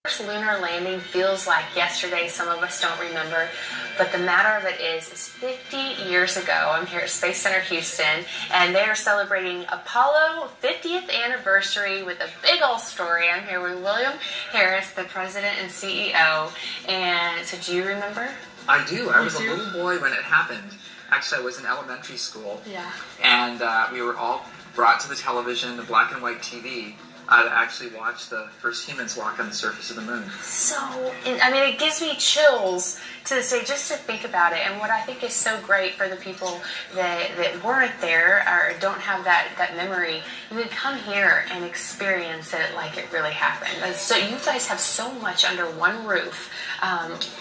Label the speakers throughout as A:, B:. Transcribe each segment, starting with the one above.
A: First lunar landing feels like yesterday. Some of us don't remember, but the matter of it is 50 years ago. I'm here at Space Center Houston, and they are celebrating Apollo 50th anniversary with a big old story. I'm here with William Harris, the president and CEO. And so, do you remember?
B: I do. I was a little boy when it happened. Actually, I was in elementary school.
A: Yeah.
B: And we were all brought to the television, the black and white TV, to actually watch the first humans walk on the surface of the moon.
A: So, I mean, it gives me chills to this day just to think about it. And what I think is so great for the people that weren't there or don't have that memory, you can come here and experience it like it really happened. So you guys have so much under one roof.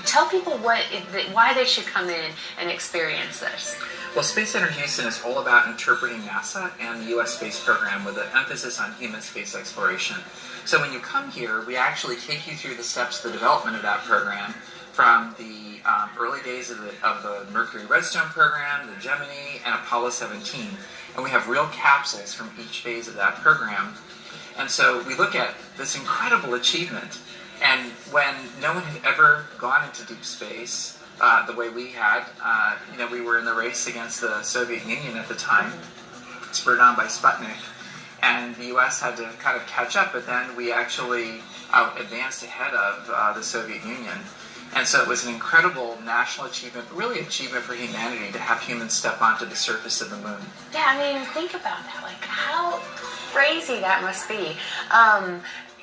A: Tell people why they should come in and experience this.
B: Well, Space Center Houston is all about interpreting NASA and the U.S. space program with an emphasis on human space exploration. So when you come here, we actually take you through the steps of the development of that program, from the early days of the Mercury Redstone program, the Gemini, and Apollo 17. And we have real capsules from each phase of that program. And so we look at this incredible achievement. And when no one had ever gone into deep space, the way we had, we were in the race against the Soviet Union at the time, spurred on by Sputnik, and the U.S. had to kind of catch up, but then we actually advanced ahead of the Soviet Union. And so it was an incredible national achievement, but really achievement for humanity to have humans step onto the surface of the moon.
A: Yeah, I mean, think about that. Like, how crazy that must be.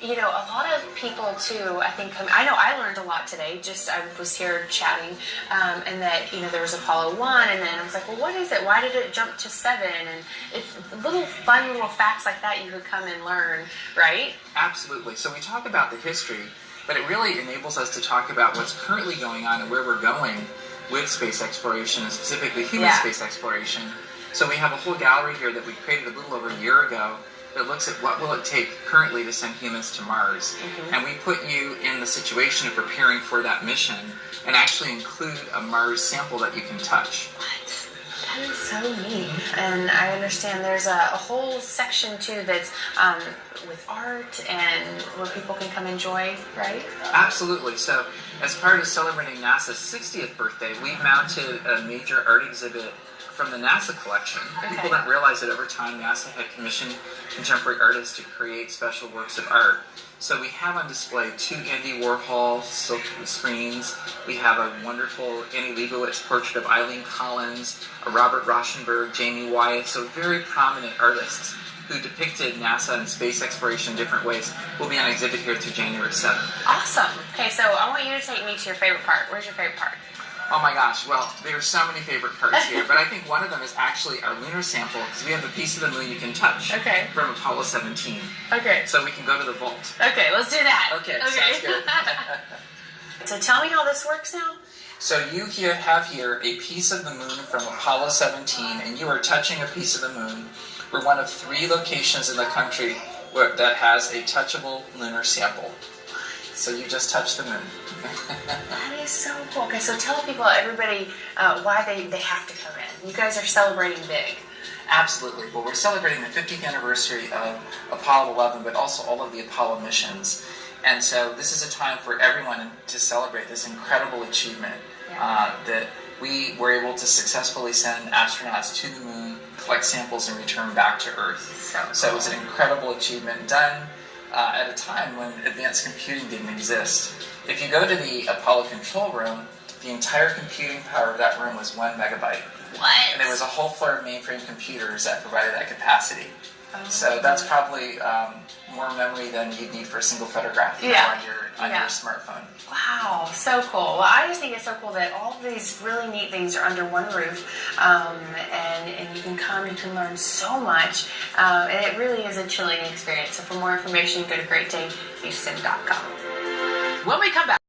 A: A lot of people too, I think, I know I learned a lot today, I was here chatting, and that, there was Apollo 1, and then I was like, well, what is it? Why did it jump to 7? And it's little facts like that you could come and learn, right?
B: Absolutely. So we talk about the history, but it really enables us to talk about what's currently going on and where we're going with space exploration, and specifically human space exploration. So we have a whole gallery here that we created a little over a year ago that looks at what will it take currently to send humans to Mars. Mm-hmm. And we put you in the situation of preparing for that mission and actually include a Mars sample that you can touch.
A: What? That is so neat. And I understand there's a whole section too that's with art and where people can come enjoy, right?
B: Absolutely. So as part of celebrating NASA's 60th birthday, we mounted a major art exhibit from the NASA collection. Okay. People don't realize that over time NASA had commissioned contemporary artists to create special works of art. So we have on display 2 Andy Warhol silk screens. We have a wonderful Annie Leibovitz portrait of Eileen Collins, a Robert Rauschenberg, Jamie Wyatt, so very prominent artists who depicted NASA and space exploration in different ways will be on exhibit here through January 7th.
A: Awesome. Okay, so I want you to take me to your favorite part. Where's your favorite part?
B: Oh my gosh, well, there are so many favorite parts here, but I think one of them is actually our lunar sample, because we have a piece of the moon you can touch from Apollo 17.
A: Okay.
B: So we can go to the vault.
A: Okay, let's do that.
B: Okay. Sounds good.
A: So tell me how this works now.
B: So you have here a piece of the moon from Apollo 17, and you are touching a piece of the moon. We're one of 3 locations in the country that has a touchable lunar sample. So you just touched the moon.
A: That is so cool. Okay, so tell people, everybody, why they have to come in. You guys are celebrating big.
B: Absolutely. Well, we're celebrating the 50th anniversary of Apollo 11, but also all of the Apollo missions. And so this is a time for everyone to celebrate this incredible achievement that we were able to successfully send astronauts to the moon, collect samples, and return back to Earth. So it was an incredible achievement done at a time when advanced computing didn't exist. If you go to the Apollo control room, the entire computing power of that room was 1 megabyte.
A: What?
B: And there was a whole floor of mainframe computers that provided that capacity.
A: Oh,
B: so that's probably more memory than you'd need for a single photograph on your smartphone.
A: Wow, so cool. Well, I just think it's so cool that all of these really neat things are under one roof, and you can come, you can learn so much, and it really is a chilling experience. So for more information, go to greatdayhouston.com. When we come back.